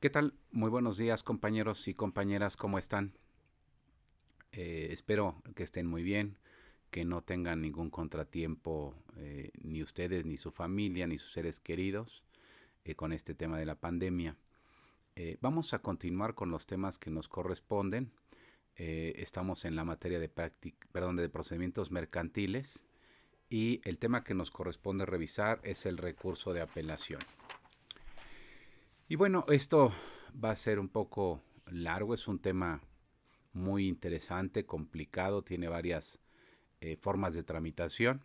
¿Qué tal? Muy buenos días, compañeros y compañeras, ¿cómo están? Espero que estén muy bien, que no tengan ningún contratiempo, ni ustedes, ni su familia, ni sus seres queridos, con este tema de la pandemia. Vamos a continuar con los temas que nos corresponden. Estamos en la materia de procedimientos mercantiles y el tema que nos corresponde revisar es el recurso de apelación. Y bueno, esto va a ser un poco largo, es un tema muy interesante, complicado, tiene varias formas de tramitación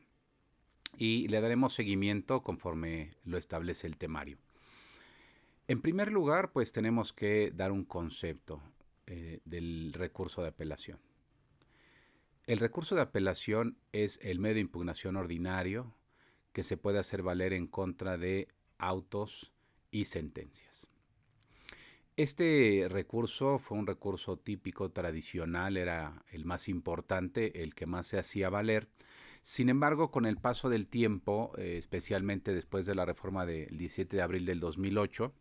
y le daremos seguimiento conforme lo establece el temario. En primer lugar, pues tenemos que dar un concepto del recurso de apelación. El recurso de apelación es el medio de impugnación ordinario que se puede hacer valer en contra de autos y sentencias. Este recurso fue un recurso típico, tradicional, era el más importante, el que más se hacía valer. Sin embargo, con el paso del tiempo, especialmente después de la reforma del 17 de abril del 2008,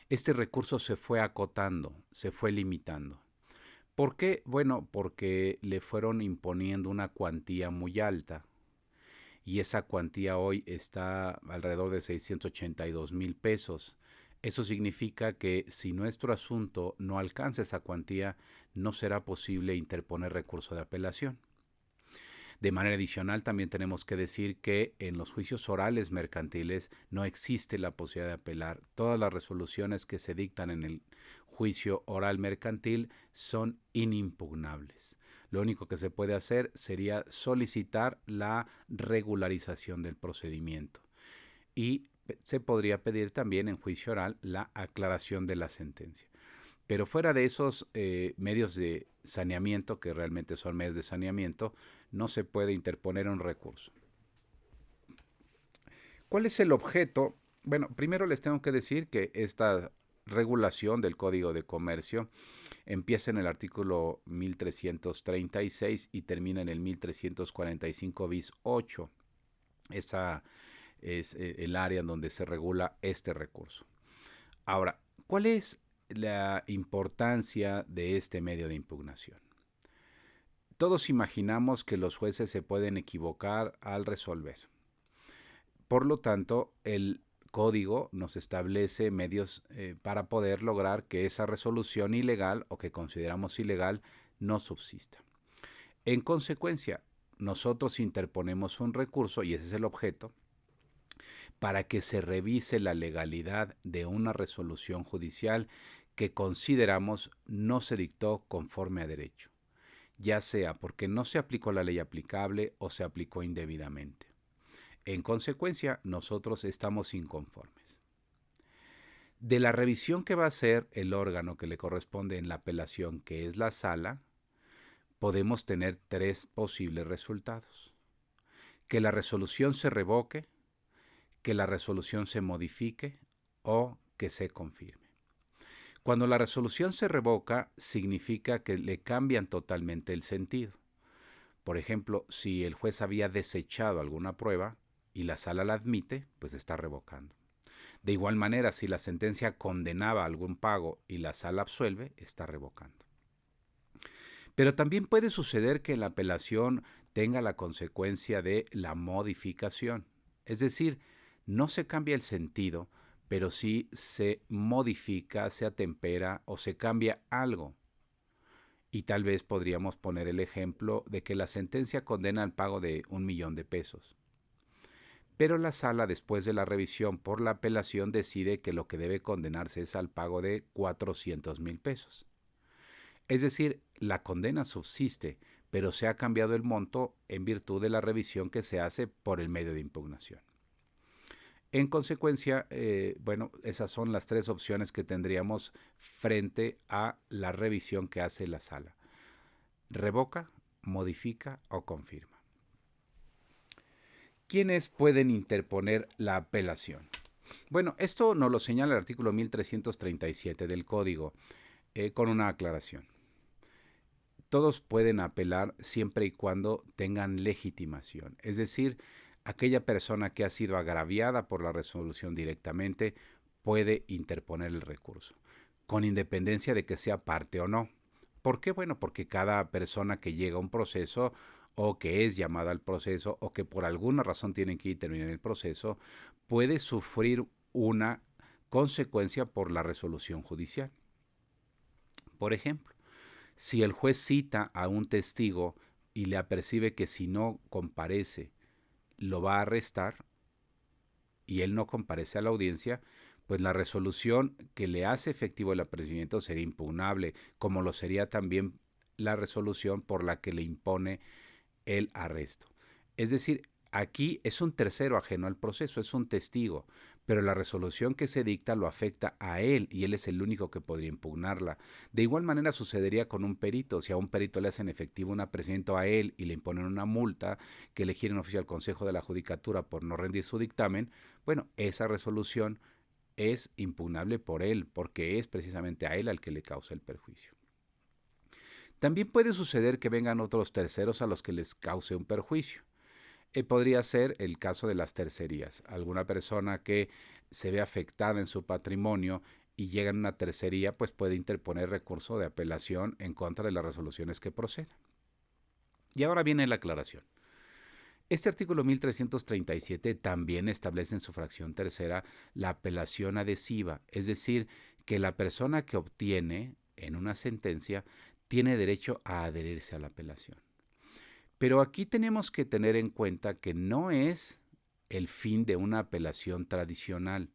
este recurso se fue acotando, se fue limitando. ¿Por qué? Bueno, porque le fueron imponiendo una cuantía muy alta y esa cuantía hoy está alrededor de 682,000 pesos. Eso significa que si nuestro asunto no alcanza esa cuantía, no será posible interponer recurso de apelación. De manera adicional, también tenemos que decir que en los juicios orales mercantiles no existe la posibilidad de apelar. Todas las resoluciones que se dictan en el juicio oral mercantil son inimpugnables. Lo único que se puede hacer sería solicitar la regularización del procedimiento y se podría pedir también en juicio oral la aclaración de la sentencia. Pero fuera de esos medios de saneamiento, que realmente son medios de saneamiento, no se puede interponer un recurso. ¿Cuál es el objeto? Bueno, primero les tengo que decir que esta regulación del Código de Comercio empieza en el artículo 1336 y termina en el 1345 bis 8. Esa es el área en donde se regula este recurso. Ahora, ¿cuál es la importancia de este medio de impugnación? Todos imaginamos que los jueces se pueden equivocar al resolver. Por lo tanto, el código nos establece medios para poder lograr que esa resolución ilegal o que consideramos ilegal no subsista. En consecuencia, nosotros interponemos un recurso, y ese es el objeto, para que se revise la legalidad de una resolución judicial que consideramos no se dictó conforme a derecho, ya sea porque no se aplicó la ley aplicable o se aplicó indebidamente. En consecuencia, nosotros estamos inconformes. De la revisión que va a hacer el órgano que le corresponde en la apelación, que es la sala, podemos tener tres posibles resultados. Que la resolución se revoque, que la resolución se modifique o que se confirme. Cuando la resolución se revoca, significa que le cambian totalmente el sentido. Por ejemplo, si el juez había desechado alguna prueba y la sala la admite, pues está revocando. De igual manera, si la sentencia condenaba algún pago y la sala absuelve, está revocando. Pero también puede suceder que la apelación tenga la consecuencia de la modificación. Es decir, no se cambia el sentido, pero sí se modifica, se atempera o se cambia algo. Y tal vez podríamos poner el ejemplo de que la sentencia condena al pago de 1,000,000 de pesos. Pero la sala, después de la revisión por la apelación, decide que lo que debe condenarse es al pago de 400,000 pesos. Es decir, la condena subsiste, pero se ha cambiado el monto en virtud de la revisión que se hace por el medio de impugnación. En consecuencia, esas son las tres opciones que tendríamos frente a la revisión que hace la sala. Revoca, modifica o confirma. ¿Quiénes pueden interponer la apelación? Bueno, esto nos lo señala el artículo 1337 del Código, con una aclaración. Todos pueden apelar siempre y cuando tengan legitimación, es decir, aquella persona que ha sido agraviada por la resolución directamente puede interponer el recurso, con independencia de que sea parte o no. ¿Por qué? Bueno, porque cada persona que llega a un proceso o que es llamada al proceso o que por alguna razón tienen que intervenir en el proceso, puede sufrir una consecuencia por la resolución judicial. Por ejemplo, si el juez cita a un testigo y le apercibe que si no comparece lo va a arrestar y él no comparece a la audiencia, pues la resolución que le hace efectivo el apercibimiento sería impugnable, como lo sería también la resolución por la que le impone el arresto. Es decir, aquí es un tercero ajeno al proceso, es un testigo, pero la resolución que se dicta lo afecta a él y él es el único que podría impugnarla. De igual manera sucedería con un perito. Si a un perito le hacen efectivo un apercibimiento a él y le imponen una multa que le gira en oficio al Consejo de la Judicatura por no rendir su dictamen, bueno, esa resolución es impugnable por él, porque es precisamente a él al que le causa el perjuicio. También puede suceder que vengan otros terceros a los que les cause un perjuicio. Podría ser el caso de las tercerías. Alguna persona que se ve afectada en su patrimonio y llega en una tercería, pues puede interponer recurso de apelación en contra de las resoluciones que procedan. Y ahora viene la aclaración. Este artículo 1337 también establece en su fracción tercera la apelación adhesiva, es decir, que la persona que obtiene en una sentencia tiene derecho a adherirse a la apelación. Pero aquí tenemos que tener en cuenta que no es el fin de una apelación tradicional.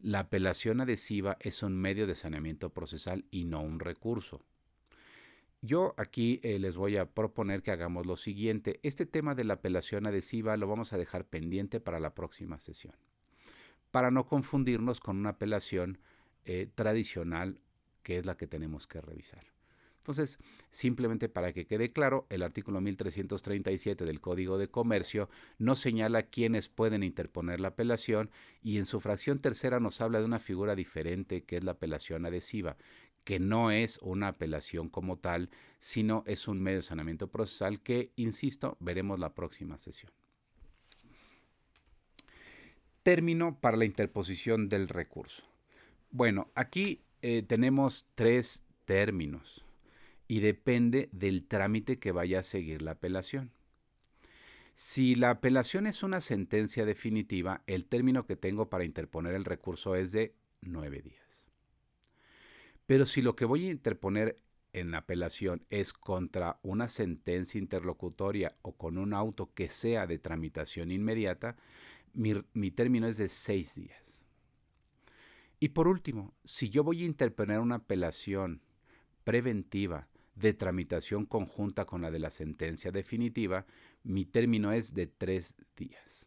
La apelación adhesiva es un medio de saneamiento procesal y no un recurso. Yo aquí les voy a proponer que hagamos lo siguiente. Este tema de la apelación adhesiva lo vamos a dejar pendiente para la próxima sesión, para no confundirnos con una apelación tradicional que es la que tenemos que revisar. Entonces, simplemente para que quede claro, el artículo 1337 del Código de Comercio nos señala quiénes pueden interponer la apelación y en su fracción tercera nos habla de una figura diferente que es la apelación adhesiva, que no es una apelación como tal, sino es un medio de saneamiento procesal que, insisto, veremos la próxima sesión. Término para la interposición del recurso. Bueno, aquí tenemos tres términos y depende del trámite que vaya a seguir la apelación. Si la apelación es una sentencia definitiva, el término que tengo para interponer el recurso es de 9 días. Pero si lo que voy a interponer en apelación es contra una sentencia interlocutoria o con un auto que sea de tramitación inmediata, mi término es de 6 días. Y por último, si yo voy a interponer una apelación preventiva de tramitación conjunta con la de la sentencia definitiva, mi término es de 3 días.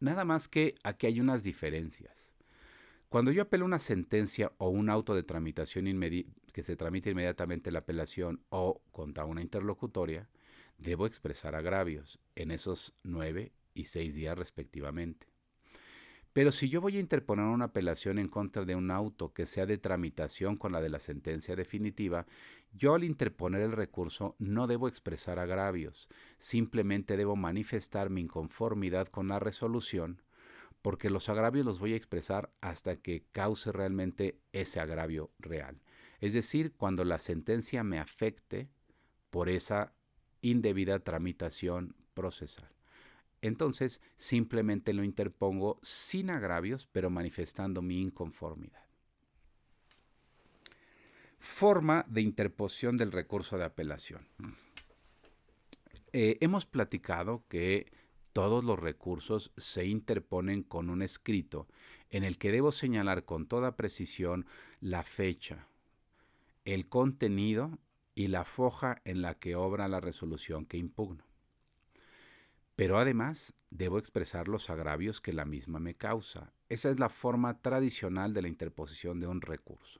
Nada más que aquí hay unas diferencias. Cuando yo apelo una sentencia o un auto de tramitación que se tramite inmediatamente la apelación o contra una interlocutoria, debo expresar agravios en esos 9 y 6 días respectivamente. Pero si yo voy a interponer una apelación en contra de un auto que sea de tramitación con la de la sentencia definitiva, yo al interponer el recurso no debo expresar agravios, simplemente debo manifestar mi inconformidad con la resolución, porque los agravios los voy a expresar hasta que cause realmente ese agravio real. Es decir, cuando la sentencia me afecte por esa indebida tramitación procesal. Entonces, simplemente lo interpongo sin agravios, pero manifestando mi inconformidad. Forma de interposición del recurso de apelación. Hemos platicado que todos los recursos se interponen con un escrito en el que debo señalar con toda precisión la fecha, el contenido y la foja en la que obra la resolución que impugno. Pero además debo expresar los agravios que la misma me causa. Esa es la forma tradicional de la interposición de un recurso.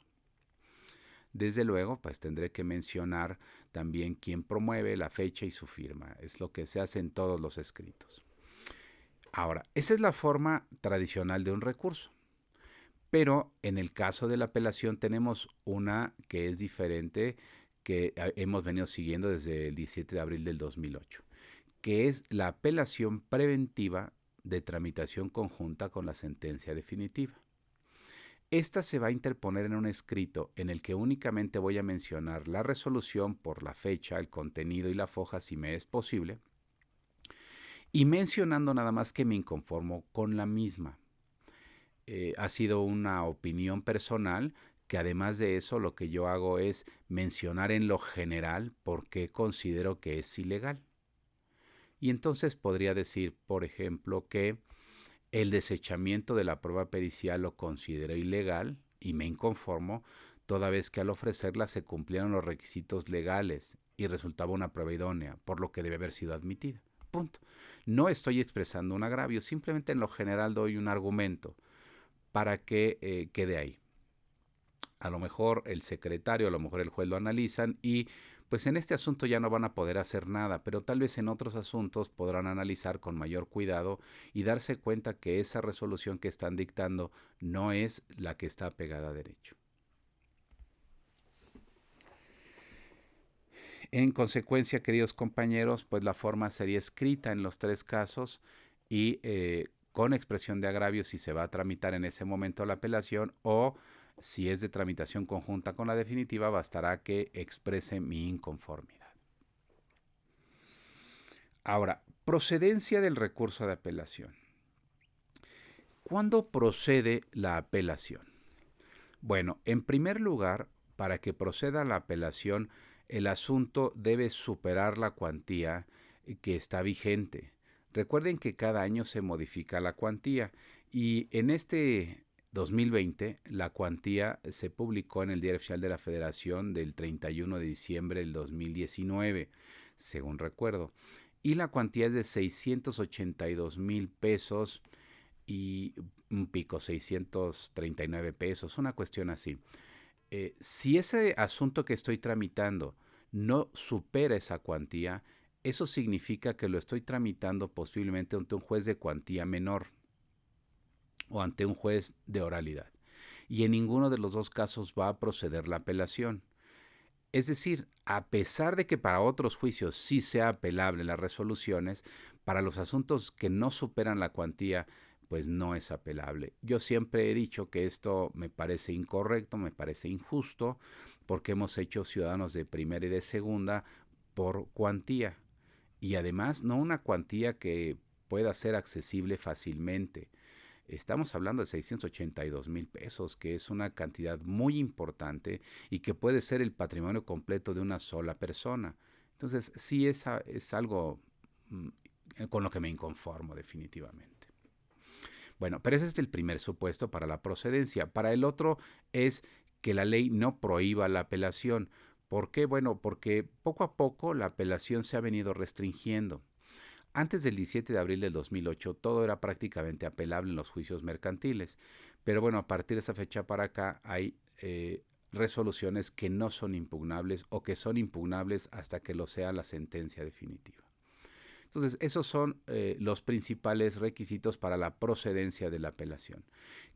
Desde luego, pues tendré que mencionar también quién promueve, la fecha y su firma. Es lo que se hace en todos los escritos. Ahora, esa es la forma tradicional de un recurso. Pero en el caso de la apelación tenemos una que es diferente, que hemos venido siguiendo desde el 17 de abril del 2008. Que es la apelación preventiva de tramitación conjunta con la sentencia definitiva. Esta se va a interponer en un escrito en el que únicamente voy a mencionar la resolución por la fecha, el contenido y la foja si me es posible, y mencionando nada más que me inconformo con la misma. Ha sido una opinión personal que además de eso lo que yo hago es mencionar en lo general por qué considero que es ilegal. Y entonces podría decir, por ejemplo, que el desechamiento de la prueba pericial lo considero ilegal y me inconformo, toda vez que al ofrecerla se cumplieron los requisitos legales y resultaba una prueba idónea, por lo que debe haber sido admitida. Punto. No estoy expresando un agravio, simplemente en lo general doy un argumento para que quede ahí. A lo mejor el secretario, a lo mejor el juez lo analizan y pues en este asunto ya no van a poder hacer nada, pero tal vez en otros asuntos podrán analizar con mayor cuidado y darse cuenta que esa resolución que están dictando no es la que está pegada a derecho. En consecuencia, queridos compañeros, pues la forma sería escrita en los tres casos y con expresión de agravio si se va a tramitar en ese momento la apelación o si es de tramitación conjunta con la definitiva, bastará que exprese mi inconformidad. Ahora, procedencia del recurso de apelación. ¿Cuándo procede la apelación? Bueno, en primer lugar, para que proceda la apelación, el asunto debe superar la cuantía que está vigente. Recuerden que cada año se modifica la cuantía y en este 2020 la cuantía se publicó en el Diario Oficial de la Federación del 31 de diciembre del 2019, según recuerdo. Y la cuantía es de 682,000 pesos y un pico, 639 pesos, una cuestión así. Si ese asunto que estoy tramitando no supera esa cuantía, eso significa que lo estoy tramitando posiblemente ante un juez de cuantía menor o ante un juez de oralidad. Y en ninguno de los dos casos va a proceder la apelación. Es decir, a pesar de que para otros juicios sí sea apelable las resoluciones, para los asuntos que no superan la cuantía, pues no es apelable. Yo siempre he dicho que esto me parece incorrecto, me parece injusto, porque hemos hecho ciudadanos de primera y de segunda por cuantía. Y además no una cuantía que pueda ser accesible fácilmente. Estamos hablando de 682,000 pesos, que es una cantidad muy importante y que puede ser el patrimonio completo de una sola persona. Entonces, sí es algo con lo que me inconformo definitivamente. Bueno, pero ese es el primer supuesto para la procedencia. Para el otro es que la ley no prohíba la apelación. ¿Por qué? Bueno, porque poco a poco la apelación se ha venido restringiendo. Antes del 17 de abril del 2008 todo era prácticamente apelable en los juicios mercantiles, pero bueno, a partir de esa fecha para acá hay resoluciones que no son impugnables o que son impugnables hasta que lo sea la sentencia definitiva. Entonces, esos son los principales requisitos para la procedencia de la apelación,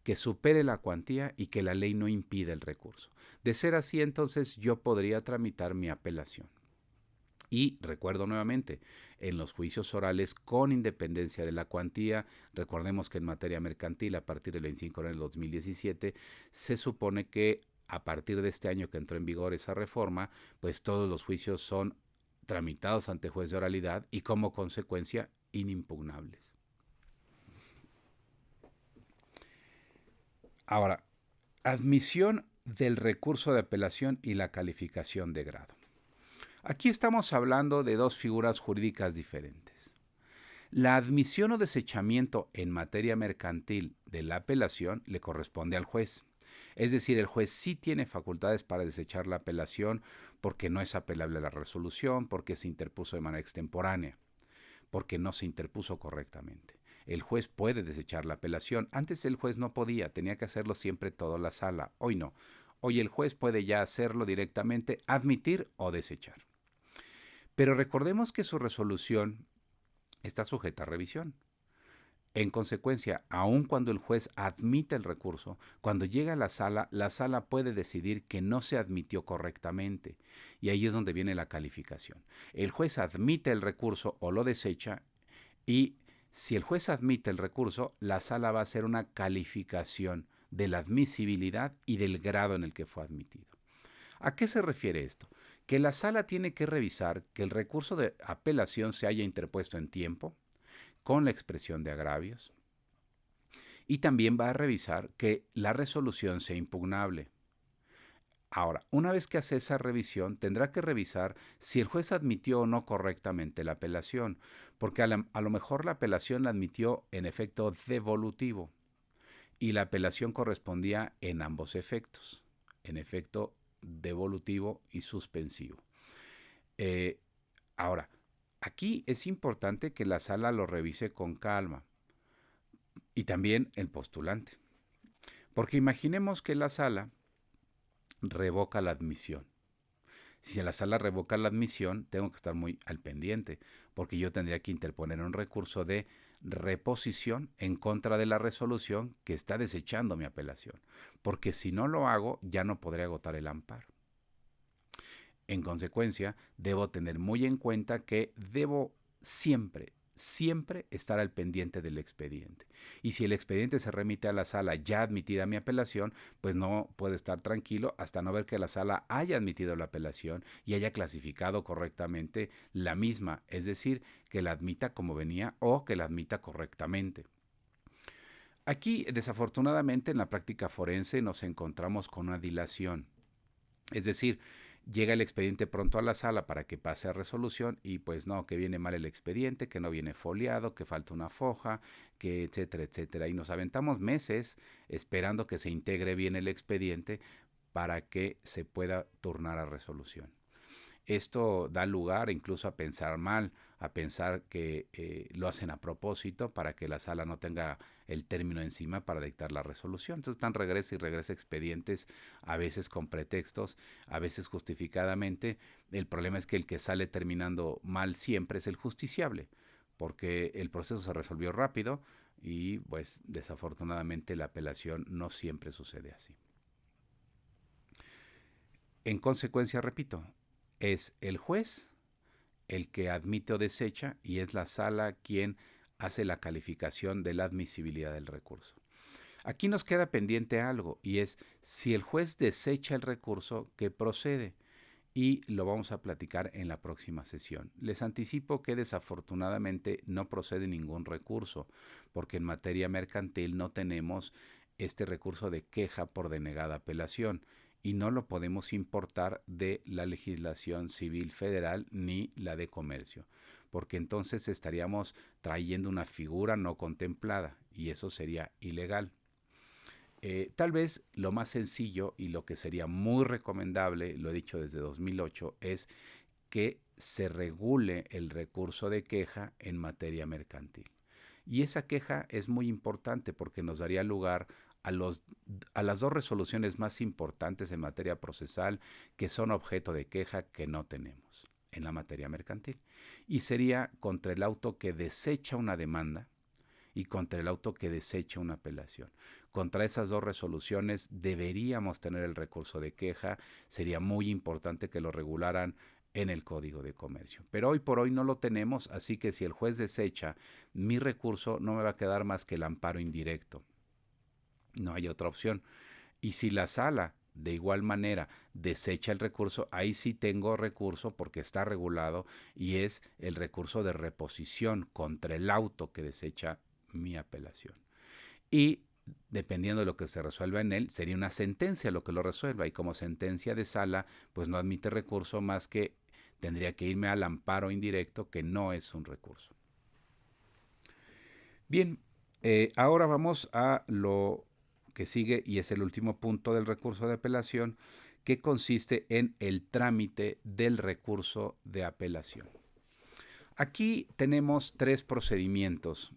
que supere la cuantía y que la ley no impida el recurso. De ser así, entonces yo podría tramitar mi apelación. Y recuerdo nuevamente, en los juicios orales con independencia de la cuantía, recordemos que en materia mercantil a partir del 25 de enero del 2017 se supone que a partir de este año que entró en vigor esa reforma, pues todos los juicios son tramitados ante juez de oralidad y como consecuencia inimpugnables. Ahora, admisión del recurso de apelación y la calificación de grado. Aquí estamos hablando de dos figuras jurídicas diferentes. La admisión o desechamiento en materia mercantil de la apelación le corresponde al juez. Es decir, el juez sí tiene facultades para desechar la apelación porque no es apelable la resolución, porque se interpuso de manera extemporánea, porque no se interpuso correctamente. El juez puede desechar la apelación. Antes el juez no podía, tenía que hacerlo siempre toda la sala. Hoy no. Hoy el juez puede ya hacerlo directamente, admitir o desechar. Pero recordemos que su resolución está sujeta a revisión. En consecuencia, aun cuando el juez admite el recurso, cuando llega a la sala puede decidir que no se admitió correctamente. Y ahí es donde viene la calificación. El juez admite el recurso o lo desecha y Si el juez admite el recurso, la sala va a hacer una calificación de la admisibilidad y del grado en el que fue admitido. ¿A qué se refiere esto? Que la sala tiene que revisar que el recurso de apelación se haya interpuesto en tiempo, con la expresión de agravios, y también va a revisar que la resolución sea impugnable. Ahora, una vez que hace esa revisión, tendrá que revisar si el juez admitió o no correctamente la apelación, porque a lo mejor la apelación la admitió en efecto devolutivo y la apelación correspondía en ambos efectos, en efecto devolutivo y suspensivo. Eh, Ahora, aquí es importante que la sala lo revise con calma y también el postulante, porque imaginemos que la sala revoca la admisión. Si la sala revoca la admisión, tengo que estar muy al pendiente, porque yo tendría que interponer un recurso de reposición en contra de la resolución que está desechando mi apelación, porque si no lo hago, ya no podré agotar el amparo. En consecuencia, debo tener muy en cuenta que debo siempre estar al pendiente del expediente. Y si el expediente se remite a la sala ya admitida mi apelación, pues no puedo estar tranquilo hasta no ver que la sala haya admitido la apelación y haya clasificado correctamente la misma, es decir, que la admita como venía o que la admita correctamente. Aquí, desafortunadamente, en la práctica forense nos encontramos con una dilación. Es decir, llega el expediente pronto a la sala para que pase a resolución y pues no, que viene mal el expediente, que no viene foliado, que falta una foja, que etcétera, etcétera. Y nos aventamos meses esperando que se integre bien el expediente para que se pueda turnar a resolución. Esto da lugar incluso a pensar mal, a pensar que lo hacen a propósito para que la sala no tenga el término encima para dictar la resolución. Entonces están regresa y regresa expedientes, a veces con pretextos, a veces justificadamente. El problema es que el que sale terminando mal siempre es el justiciable, porque el proceso se resolvió rápido y pues desafortunadamente la apelación no siempre sucede así. En consecuencia, repito, es el juez el que admite o desecha y es la sala quien hace la calificación de la admisibilidad del recurso. Aquí nos queda pendiente algo y es si el juez desecha el recurso, ¿qué procede? Y lo vamos a platicar en la próxima sesión. Les anticipo que desafortunadamente no procede ningún recurso, porque en materia mercantil no tenemos este recurso de queja por denegada apelación y no lo podemos importar de la legislación civil federal ni la de comercio, porque entonces estaríamos trayendo una figura no contemplada y eso sería ilegal. Tal vez lo más sencillo y lo que sería muy recomendable, lo he dicho desde 2008, es que se regule el recurso de queja en materia mercantil. Y esa queja es muy importante porque nos daría lugar a las dos resoluciones más importantes en materia procesal que son objeto de queja que no tenemos en la materia mercantil. Y sería contra el auto que desecha una demanda y contra el auto que desecha una apelación. Contra esas dos resoluciones deberíamos tener el recurso de queja. Sería muy importante que lo regularan en el Código de Comercio. Pero hoy por hoy no lo tenemos, así que si el juez desecha mi recurso, no me va a quedar más que el amparo indirecto. No hay otra opción. Y si la sala de igual manera desecha el recurso, ahí sí tengo recurso porque está regulado y es el recurso de reposición contra el auto que desecha mi apelación. Y dependiendo de lo que se resuelva en él, sería una sentencia lo que lo resuelva. Y como sentencia de sala, pues no admite recurso más que tendría que irme al amparo indirecto, que no es un recurso. Bien, ahora vamos a lo que sigue y es el último punto del recurso de apelación, que consiste en el trámite del recurso de apelación. Aquí tenemos tres procedimientos.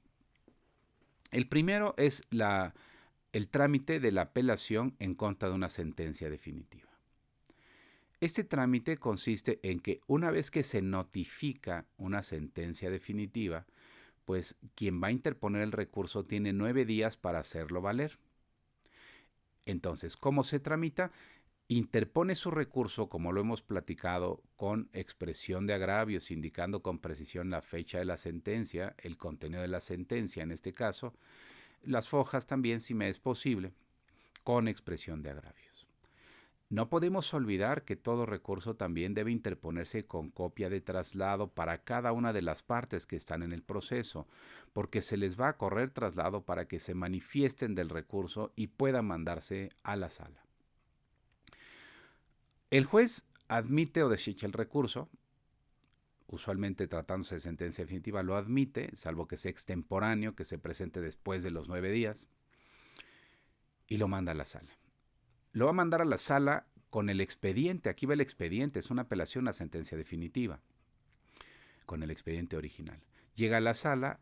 El primero es el trámite de la apelación en contra de una sentencia definitiva. Este trámite consiste en que una vez que se notifica una sentencia definitiva, pues quien va a interponer el recurso tiene 9 días para hacerlo valer. Entonces, ¿cómo se tramita? interpone su recurso, como lo hemos platicado, con expresión de agravios, indicando con precisión la fecha de la sentencia, el contenido de la sentencia en este caso, las fojas también, si me es posible, con expresión de agravios. No podemos olvidar que todo recurso también debe interponerse con copia de traslado para cada una de las partes que están en el proceso, porque se les va a correr traslado para que se manifiesten del recurso y pueda mandarse a la sala. El juez admite o desecha el recurso, usualmente tratándose de sentencia definitiva lo admite, salvo que sea extemporáneo, que se presente después de los 9 días, y lo manda a la sala. Lo va a mandar a la sala con el expediente, aquí va el expediente, es una apelación a sentencia definitiva, con el expediente original. Llega a la sala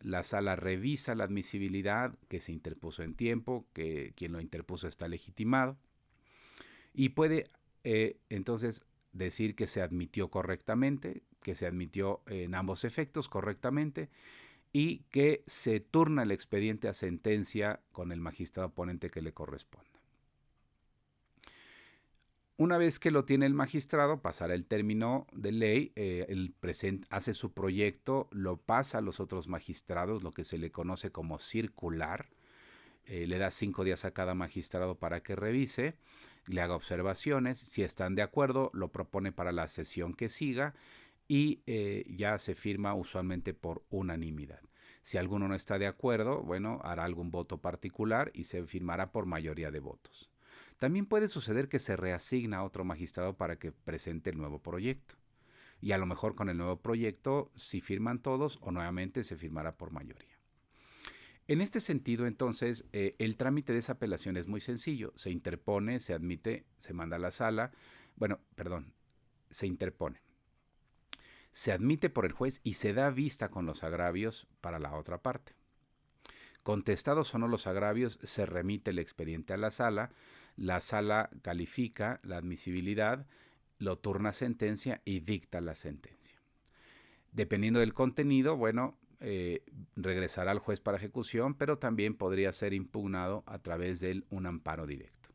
revisa la admisibilidad, que se interpuso en tiempo, que quien lo interpuso está legitimado, y puede entonces decir que se admitió correctamente, que se admitió en ambos efectos correctamente y que se turna el expediente a sentencia con el magistrado ponente que le corresponda. Una vez que lo tiene el magistrado, pasará el término de ley, hace su proyecto, lo pasa a los otros magistrados, lo que se le conoce como circular, le da 5 días a cada magistrado para que revise, le haga observaciones, si están de acuerdo, lo propone para la sesión que siga y ya se firma usualmente por unanimidad. Si alguno no está de acuerdo, bueno, hará algún voto particular y se firmará por mayoría de votos. También puede suceder que se reasigna a otro magistrado para que presente el nuevo proyecto. Y a lo mejor con el nuevo proyecto, si firman todos o nuevamente se firmará por mayoría. En este sentido, entonces, el trámite de esa apelación es muy sencillo. Se interpone, se admite, se manda a la sala. Se interpone. Se admite por el juez y se da vista con los agravios para la otra parte. Contestados o no los agravios, se remite el expediente a la sala califica la admisibilidad, lo turna a sentencia y dicta la sentencia. Dependiendo del contenido, regresará al juez para ejecución, pero también podría ser impugnado a través de un amparo directo.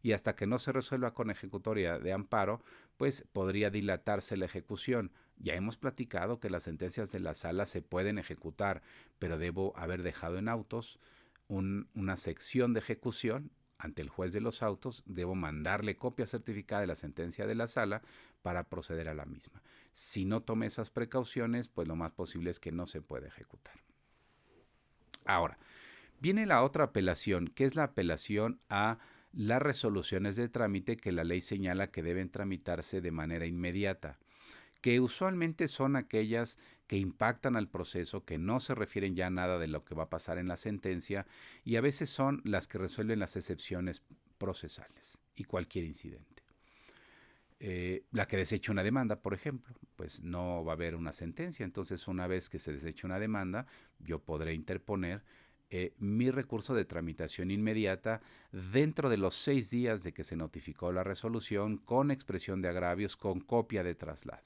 Y hasta que no se resuelva con ejecutoria de amparo, pues podría dilatarse la ejecución. Ya hemos platicado que las sentencias de la sala se pueden ejecutar, pero debo haber dejado en autos una sección de ejecución ante el juez de los autos, debo mandarle copia certificada de la sentencia de la sala para proceder a la misma. Si no tomé esas precauciones, pues lo más posible es que no se pueda ejecutar. Ahora, viene la otra apelación, que es la apelación a las resoluciones de trámite que la ley señala que deben tramitarse de manera inmediata, que usualmente son aquellas que impactan al proceso, que no se refieren ya a nada de lo que va a pasar en la sentencia y a veces son las que resuelven las excepciones procesales y cualquier incidente. La que desecha una demanda, por ejemplo, pues no va a haber una sentencia, entonces una vez que se deseche una demanda, yo podré interponer mi recurso de tramitación inmediata dentro de los 6 días de que se notificó la resolución con expresión de agravios con copia de traslado.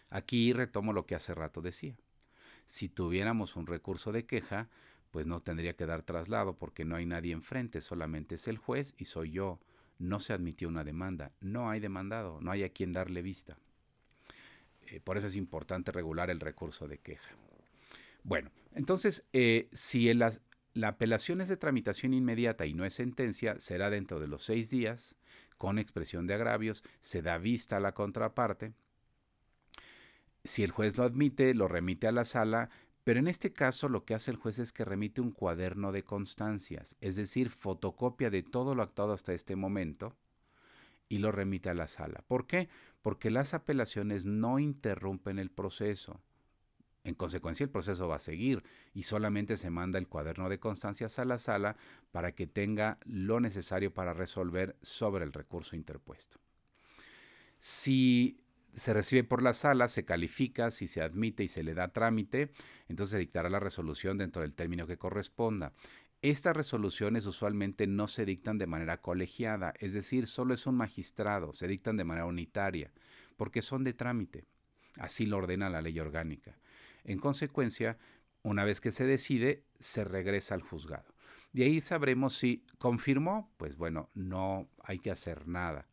Aquí retomo lo que hace rato decía. Si tuviéramos un recurso de queja, pues no tendría que dar traslado porque no hay nadie enfrente, solamente es el juez y soy yo. No se admitió una demanda, no hay demandado, no hay a quien darle vista. Por eso es importante regular el recurso de queja. Bueno, entonces, si la apelación es de tramitación inmediata y no es sentencia, será dentro de los 6 días, con expresión de agravios, se da vista a la contraparte. Si el juez lo admite, lo remite a la sala, pero en este caso lo que hace el juez es que remite un cuaderno de constancias, es decir, fotocopia de todo lo actuado hasta este momento y lo remite a la sala. ¿Por qué? Porque las apelaciones no interrumpen el proceso. En consecuencia, el proceso va a seguir y solamente se manda el cuaderno de constancias a la sala para que tenga lo necesario para resolver sobre el recurso interpuesto. Si se recibe por la sala, se califica, si se admite y se le da trámite, entonces se dictará la resolución dentro del término que corresponda. Estas resoluciones usualmente no se dictan de manera colegiada, es decir, solo es un magistrado, se dictan de manera unitaria, porque son de trámite. Así lo ordena la ley orgánica. En consecuencia, una vez que se decide, se regresa al juzgado. De ahí sabremos si confirmó, pues bueno, no hay que hacer nada.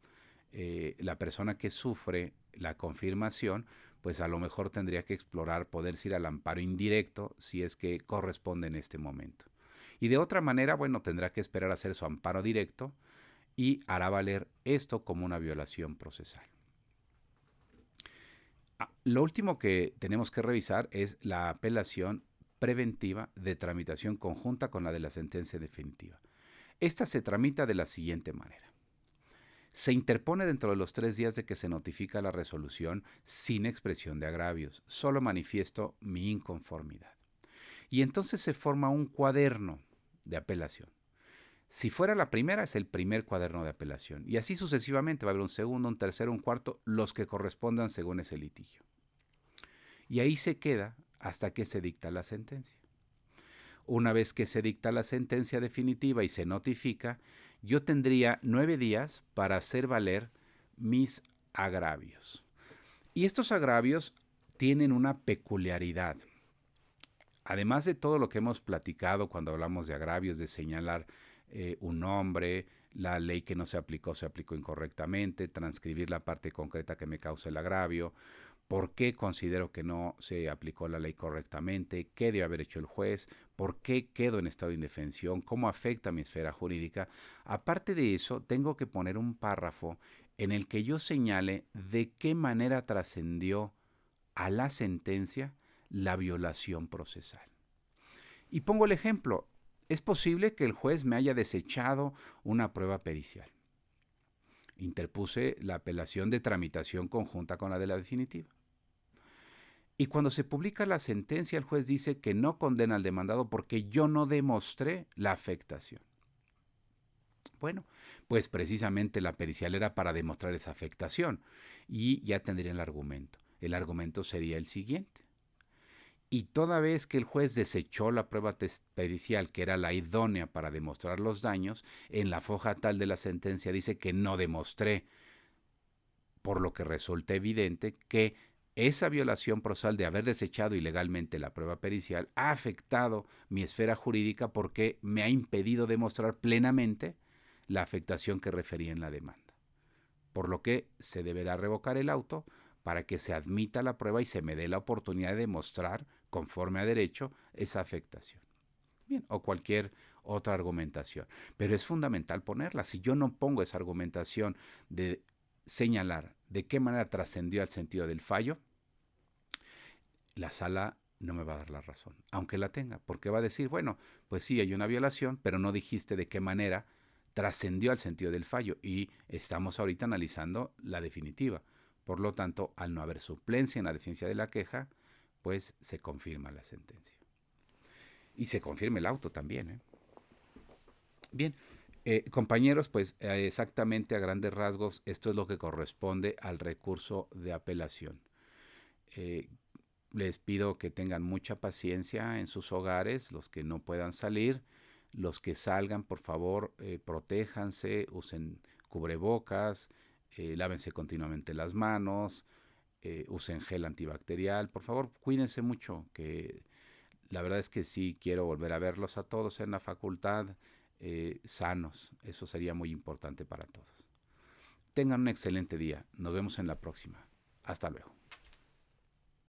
La persona que sufre la confirmación, pues a lo mejor tendría que explorar poder ir al amparo indirecto si es que corresponde en este momento. Y de otra manera, bueno, tendrá que esperar a hacer su amparo directo y hará valer esto como una violación procesal. Lo último que tenemos que revisar es la apelación preventiva de tramitación conjunta con la de la sentencia definitiva. Esta se tramita de la siguiente manera. Se interpone dentro de los 3 días de que se notifica la resolución sin expresión de agravios, solo manifiesto mi inconformidad. Y entonces se forma un cuaderno de apelación. Si fuera la primera, es el primer cuaderno de apelación. Y así sucesivamente va a haber un segundo, un tercero, un cuarto, los que correspondan según ese litigio. Y ahí se queda hasta que se dicta la sentencia. Una vez que se dicta la sentencia definitiva y se notifica, yo tendría 9 días para hacer valer mis agravios. Y estos agravios tienen una peculiaridad. Además de todo lo que hemos platicado cuando hablamos de agravios, de señalar un nombre, la ley que no se aplicó incorrectamente, transcribir la parte concreta que me causa el agravio, por qué considero que no se aplicó la ley correctamente, qué debe haber hecho el juez, por qué quedo en estado de indefensión, cómo afecta mi esfera jurídica. Aparte de eso, tengo que poner un párrafo en el que yo señale de qué manera trascendió a la sentencia la violación procesal. Y pongo el ejemplo. Es posible que el juez me haya desechado una prueba pericial. Interpuse la apelación de tramitación conjunta con la de la definitiva. Y cuando se publica la sentencia, el juez dice que no condena al demandado porque yo no demostré la afectación. Bueno, pues precisamente la pericial era para demostrar esa afectación y ya tendría el argumento. El argumento sería el siguiente. Y toda vez que el juez desechó la prueba pericial, que era la idónea para demostrar los daños, en la foja tal de la sentencia dice que no demostré, por lo que resulta evidente que esa violación procesal de haber desechado ilegalmente la prueba pericial ha afectado mi esfera jurídica porque me ha impedido demostrar plenamente la afectación que refería en la demanda. Por lo que se deberá revocar el auto para que se admita la prueba y se me dé la oportunidad de demostrar, conforme a derecho, esa afectación. Bien, o cualquier otra argumentación. Pero es fundamental ponerla. Si yo no pongo esa argumentación de señalar de qué manera trascendió al sentido del fallo, la sala no me va a dar la razón, aunque la tenga, porque va a decir, bueno, pues sí, hay una violación, pero no dijiste de qué manera trascendió al sentido del fallo y estamos ahorita analizando la definitiva. Por lo tanto, al no haber suplencia en la defensa de la queja, pues se confirma la sentencia. Y se confirma el auto también. Bien, compañeros, pues exactamente a grandes rasgos esto es lo que corresponde al recurso de apelación. Les pido que tengan mucha paciencia en sus hogares, los que no puedan salir, los que salgan, por favor, protéjanse, usen cubrebocas, lávense continuamente las manos, usen gel antibacterial, por favor, cuídense mucho, que la verdad es que sí quiero volver a verlos a todos en la facultad sanos, eso sería muy importante para todos. Tengan un excelente día, nos vemos en la próxima, hasta luego.